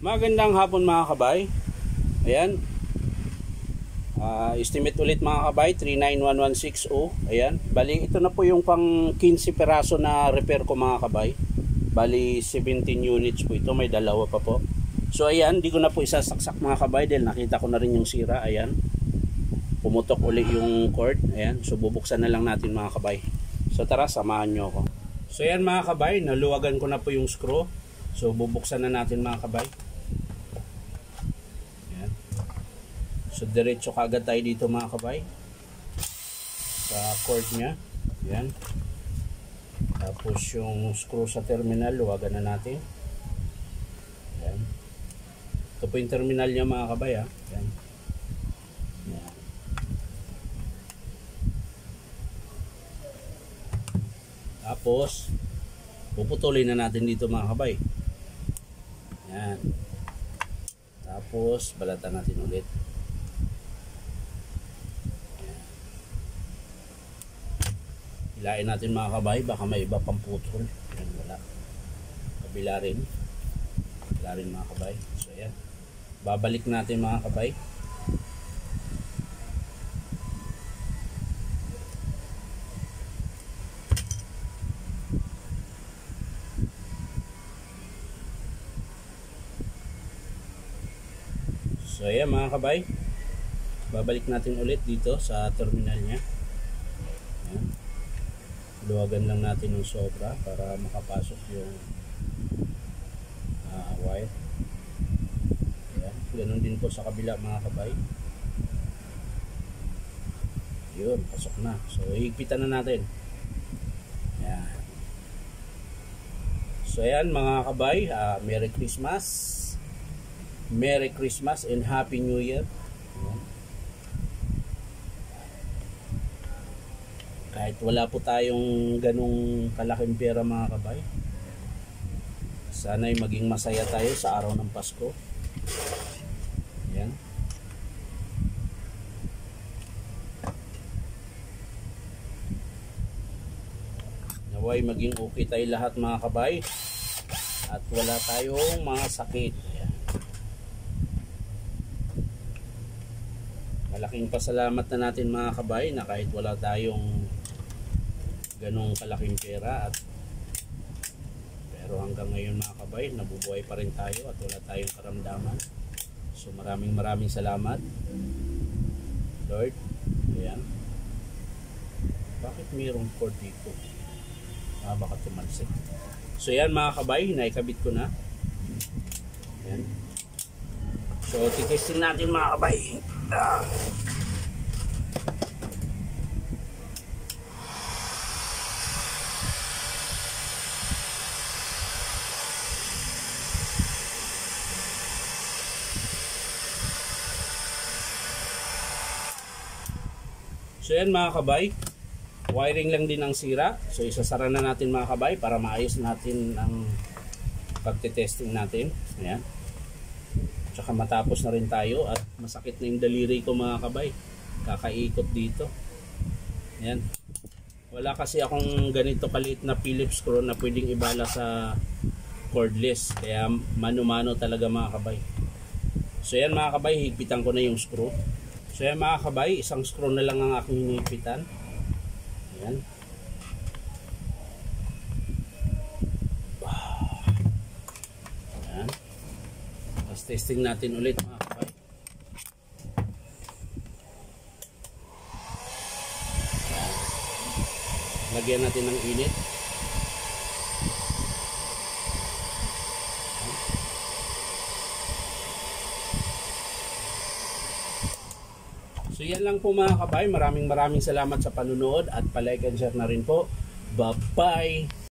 Magandang hapon mga kabay. Ayan. Estimate ulit mga kabay, 391160. Ayan. Bali, ito na po yung pang 15 peraso na repair ko mga kabay. Bali, 17 units po ito. May dalawa pa po. So ayan, di ko na po isasaksak mga kabay dahil nakita ko na rin yung sira. Ayan. Pumutok ulit yung cord. Ayan. So bubuksan na lang natin mga kabay. So tara, samahan nyo ako. So ayan mga kabay, naluwagan ko na po yung screw. So bubuksan na natin mga kabay. So diretso kaagad tayo dito mga kabay sa cord nya. Yan. Tapos yung screw sa terminal, luwagan na natin. Yan. Ito po yung terminal nya mga kabay ha. Yan. Yan. Tapos puputulin na natin dito mga kabay. Yan. Tapos balatan natin ulit. Hilain natin mga kabay, baka may iba pang putol. Yan, wala. Kabila rin. Kabila rin mga kabay. So yan. Babalik natin mga kabay. So yan mga kabay. Babalik natin ulit dito sa terminal nya. Yan. Luwagan lang natin ng sobra para makapasok yung wire. Ayan. Ganun din po sa kabila mga kabay. Yun, pasok na. So higpitan na natin. Ayan. So ayan mga kabay, Merry Christmas. Merry Christmas and Happy New Year. Ayan. Kahit wala po tayong ganong kalaking pera mga kabay, sana'y maging masaya tayo sa araw ng Pasko. Ayan. Naway maging okay tayo lahat mga kabay at wala tayong mga sakit. Ayan. Malaking pasalamat na natin mga kabay na kahit wala tayong ganong kalaking pera pero hanggang ngayon mga kabay nabubuhay pa rin tayo at wala tayong karamdaman. So maraming salamat Lord. Ayan. Bakit mayroong cord dito? Baka tumalsik. So yan mga kabay, naikabit ko na. Ayan. So titesting natin mga kabay. So yan mga kabay, wiring lang din ang sira. So isasara na natin mga kabay para maayos natin ang pagte-testing natin. Ayan. Tsaka matapos na rin tayo at masakit na yung daliri ko mga kabay. Kakaikot dito. Ayan. Wala kasi akong ganito kaliit na Phillips screw na pwedeng ibala sa cordless. Kaya mano-mano talaga mga kabay. So yan mga kabay, higpitan ko na yung screw. So yan mga kabay, isang screw na lang ang aking hinipitan. Ayan. Ayan. Tapos testing natin ulit mga kabay. Ayan. Lagyan natin ng init. So yan lang po mga kabay. Maraming salamat sa panunood at palike and share na rin po. Bye-bye!